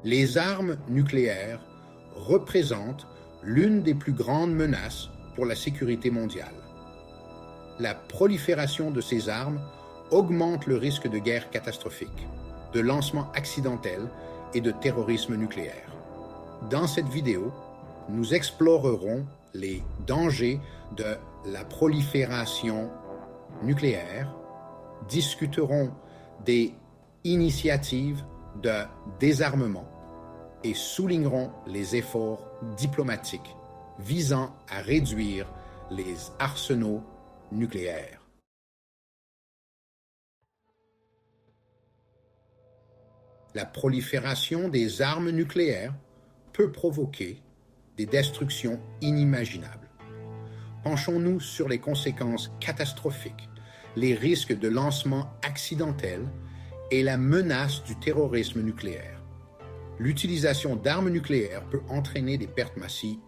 Les armes nucléaires représentent l'une des plus grandes menaces pour la sécurité mondiale. La prolifération de ces armes augmente le risque de guerre catastrophique, de lancement accidentel et de terrorisme nucléaire. Dans cette vidéo, nous explorerons les dangers de la prolifération nucléaire, discuterons des initiatives de désarmement et soulignerons les efforts diplomatiques visant à réduire les arsenaux nucléaires. La prolifération des armes nucléaires peut provoquer des destructions inimaginables. Penchons-nous sur les conséquences catastrophiques, les risques de lancement accidentel et la menace du terrorisme nucléaire. L'utilisation d'armes nucléaires peut entraîner des pertes massives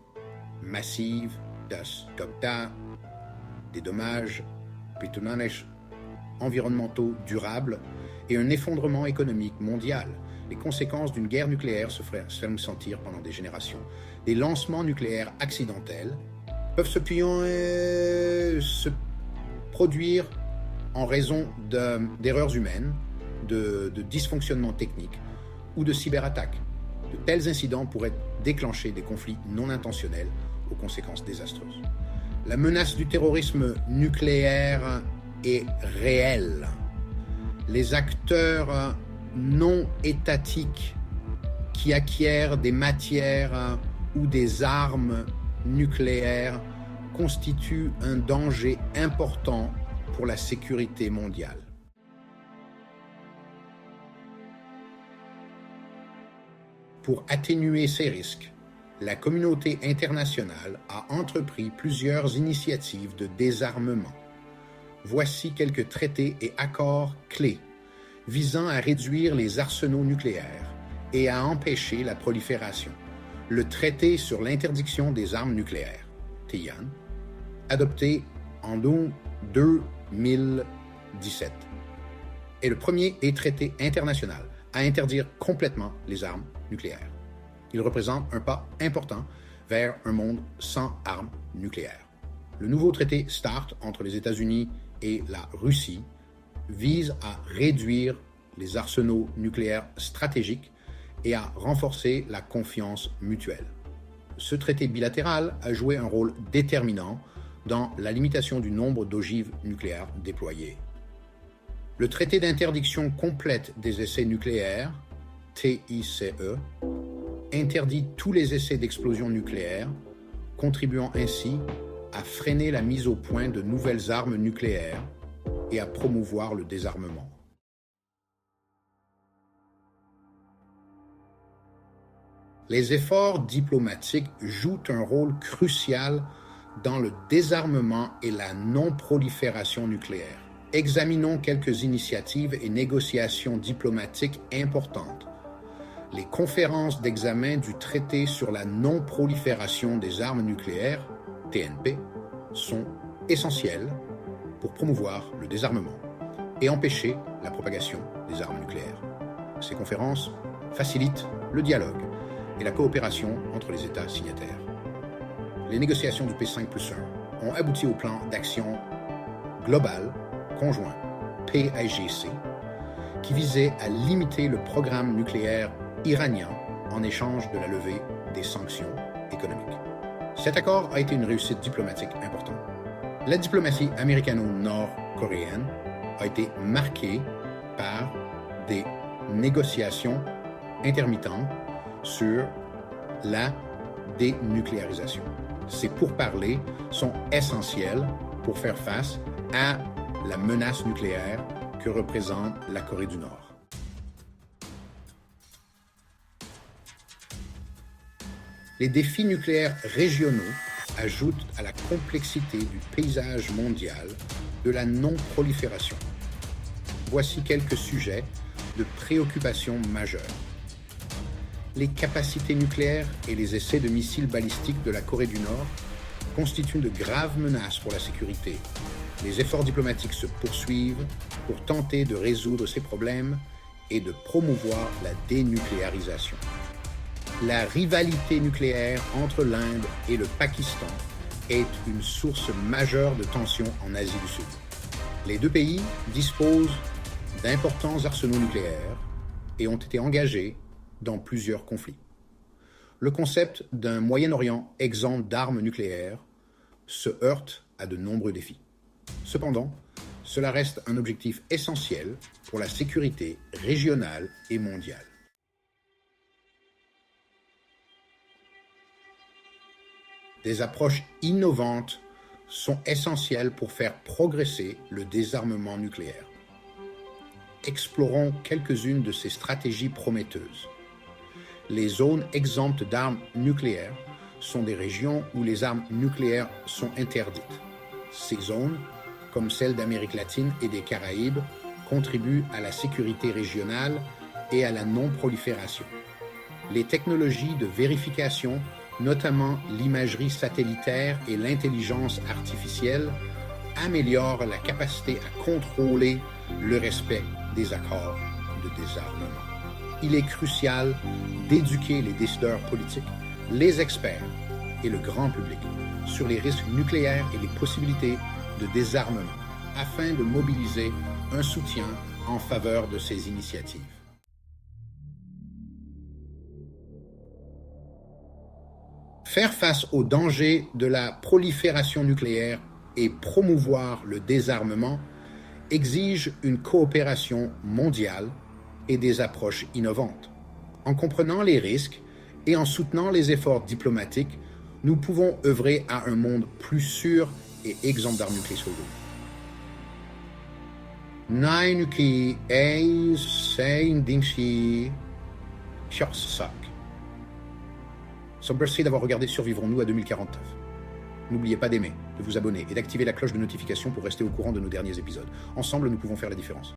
des dommages environnementaux durables et un effondrement économique mondial. Les conséquences d'une guerre nucléaire se feront sentir pendant des générations. Des lancements nucléaires accidentels peuvent se produire en raison d'erreurs humaines, de dysfonctionnements techniques ou de cyberattaques. De tels incidents pourraient déclencher des conflits non intentionnels aux conséquences désastreuses. La menace du terrorisme nucléaire est réelle. Les acteurs non étatiques qui acquièrent des matières ou des armes nucléaires constituent un danger important pour la sécurité mondiale. Pour atténuer ces risques, la communauté internationale a entrepris plusieurs initiatives de désarmement. Voici quelques traités et accords clés visant à réduire les arsenaux nucléaires et à empêcher la prolifération. Le traité sur l'interdiction des armes nucléaires, TIAN, adopté en 2017, est le premier des traités internationaux à interdire complètement les armes nucléaires. Il représente un pas important vers un monde sans armes nucléaires. Le nouveau traité START entre les États-Unis et la Russie vise à réduire les arsenaux nucléaires stratégiques et à renforcer la confiance mutuelle. Ce traité bilatéral a joué un rôle déterminant dans la limitation du nombre d'ogives nucléaires déployées. Le traité d'interdiction complète des essais nucléaires, TICE, interdit tous les essais d'explosion nucléaire, contribuant ainsi à freiner la mise au point de nouvelles armes nucléaires et à promouvoir le désarmement. Les efforts diplomatiques jouent un rôle crucial dans le désarmement et la non-prolifération nucléaire. Examinons quelques initiatives et négociations diplomatiques importantes. Les conférences d'examen du traité sur la non-prolifération des armes nucléaires, TNP, sont essentielles pour promouvoir le désarmement et empêcher la propagation des armes nucléaires. Ces conférences facilitent le dialogue et la coopération entre les États signataires. Les négociations du P5+1 ont abouti au plan d'action global conjoint PIGC qui visait à limiter le programme nucléaire iranien en échange de la levée des sanctions économiques. Cet accord a été une réussite diplomatique importante. La diplomatie américano-nord-coréenne a été marquée par des négociations intermittentes sur la dénucléarisation. Ces pourparlers sont essentiels pour faire face à la menace nucléaire que représente la Corée du Nord. Les défis nucléaires régionaux ajoutent à la complexité du paysage mondial de la non-prolifération. Voici quelques sujets de préoccupation majeure. Les capacités nucléaires et les essais de missiles balistiques de la Corée du Nord constituent de graves menaces pour la sécurité. Les efforts diplomatiques se poursuivent pour tenter de résoudre ces problèmes et de promouvoir la dénucléarisation. La rivalité nucléaire entre l'Inde et le Pakistan est une source majeure de tensions en Asie du Sud. Les deux pays disposent d'importants arsenaux nucléaires et ont été engagés dans plusieurs conflits. Le concept d'un Moyen-Orient exempt d'armes nucléaires se heurte à de nombreux défis. Cependant, cela reste un objectif essentiel pour la sécurité régionale et mondiale. Des approches innovantes sont essentielles pour faire progresser le désarmement nucléaire. Explorons quelques-unes de ces stratégies prometteuses. Les zones exemptes d'armes nucléaires sont des régions où les armes nucléaires sont interdites. Ces zones, comme celles d'Amérique latine et des Caraïbes, contribuent à la sécurité régionale et à la non-prolifération. Les technologies de vérification, notamment l'imagerie satellitaire et l'intelligence artificielle, améliorent la capacité à contrôler le respect des accords de désarmement. Il est crucial d'éduquer les décideurs politiques, les experts et le grand public sur les risques nucléaires et les possibilités de désarmement afin de mobiliser un soutien en faveur de ces initiatives. Faire face aux dangers de la prolifération nucléaire et promouvoir le désarmement exige une coopération mondiale et des approches innovantes. En comprenant les risques et en soutenant les efforts diplomatiques, nous pouvons œuvrer à un monde plus sûr et exempt d'armes nucléaires sur le Nainuki ei sein dingshi Shorsak. Merci d'avoir regardé Survivrons-nous à 2049. N'oubliez pas d'aimer, de vous abonner et d'activer la cloche de notification pour rester au courant de nos derniers épisodes. Ensemble, nous pouvons faire la différence.